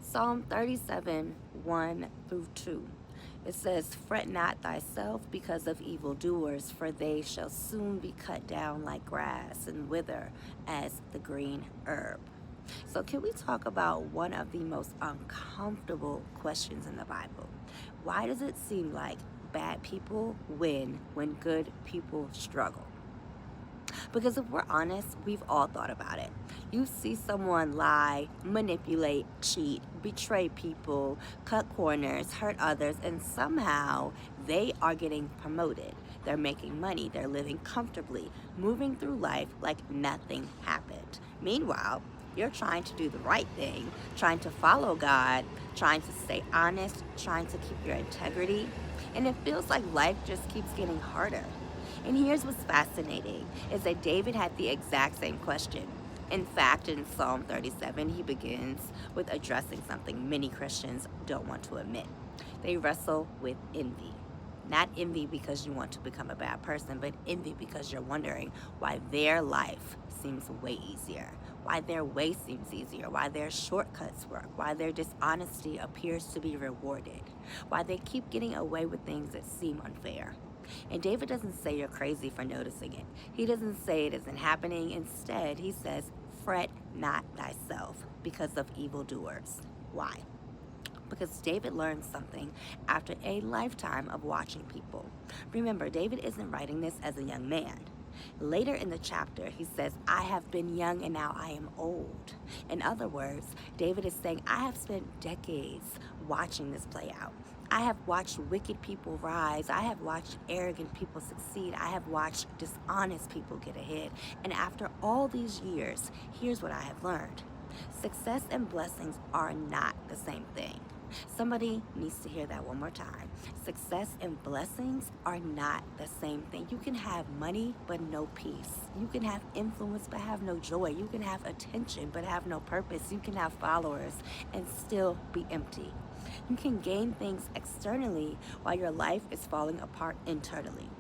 Psalm 37, 1 through 2. It says, "Fret not thyself because of evildoers, for they shall soon be cut down like grass and wither as the green herb." So, can we talk about one of the most uncomfortable questions in the Bible? Why does it seem like bad people win when good people struggle? Because if we're honest, we've all thought about it. You see someone lie, manipulate, cheat, betray people, cut corners, hurt others, and somehow they are getting promoted. They're making money, they're living comfortably, moving through life like nothing happened. Meanwhile, you're trying to do the right thing, trying to follow God, trying to stay honest, trying to keep your integrity, and it feels like life just keeps getting harder. And here's what's fascinating is that David had the exact same question. In fact, in Psalm 37, he begins with addressing something many Christians don't want to admit. They wrestle with envy. Not envy because you want to become a bad person, but envy because you're wondering why their life seems way easier, why their way seems easier, why their shortcuts work, why their dishonesty appears to be rewarded, why they keep getting away with things that seem unfair. And David doesn't say you're crazy for noticing it. He doesn't say it isn't happening. Instead, he says, "Fret not thyself because of evildoers." Why? Because David learned something after a lifetime of watching people. Remember, David isn't writing this as a young man. Later in the chapter, he says, "I have been young and now I am old." In other words, David is saying, I have spent decades watching this play out. I have watched wicked people rise. I have watched arrogant people succeed. I have watched dishonest people get ahead. And after all these years, here's what I have learned. Success and blessings are not the same thing. Somebody needs to hear that one more time. Success and blessings are not the same thing. You can have money but no peace. You can have influence but have no joy. You can have attention but have no purpose. You can have followers and still be empty. You can gain things externally while your life is falling apart internally.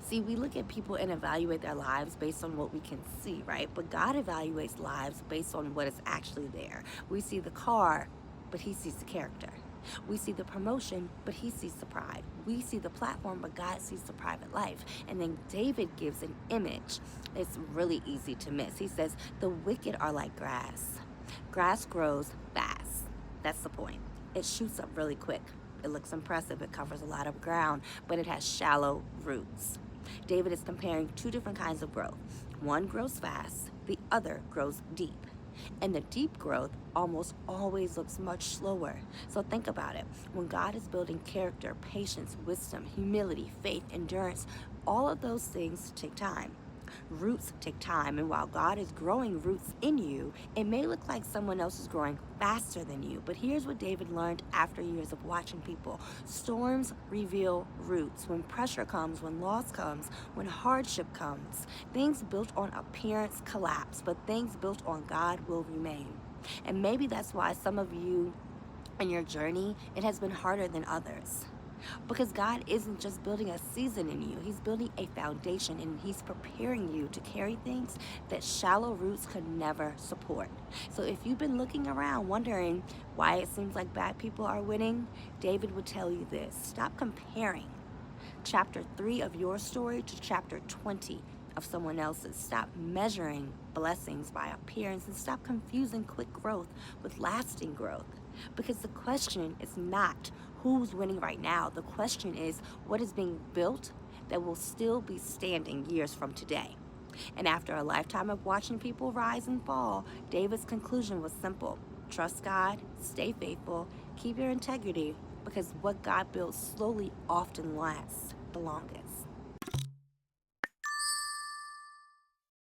See, we look at people and evaluate their lives based on what we can see, right? But God evaluates lives based on what is actually there. We see the car, but he sees the character. We see the promotion, but he sees the pride. We see the platform, but God sees the private life. And then David gives an image. It's really easy to miss. He says, the wicked are like grass. Grass grows fast. That's the point. It shoots up really quick. It looks impressive. It covers a lot of ground, but it has shallow roots. David is comparing two different kinds of growth. One grows fast, the other grows deep. And the deep growth almost always looks much slower. So think about it. When God is building character, patience, wisdom, humility, faith, endurance, all of those things take time. Roots take time, and while God is growing roots in you, it may look like someone else is growing faster than you. But here's what David learned after years of watching people. Storms reveal roots. When pressure comes, when loss comes, when hardship comes, things built on appearance collapse, but things built on God will remain. And maybe that's why some of you in your journey, it has been harder than others. Because God isn't just building a season in you, he's building a foundation, and he's preparing you to carry things that shallow roots could never support. So if you've been looking around wondering why it seems like bad people are winning, David would tell you this. Stop comparing chapter 3 of your story to chapter 20 of someone else's. Stop measuring blessings by appearance and stop confusing quick growth with lasting growth. Because the question is not who's winning right now. The question is what is being built that will still be standing years from today. And after a lifetime of watching people rise and fall, David's conclusion was simple. Trust God, stay faithful, keep your integrity, because what God builds slowly often lasts the longest.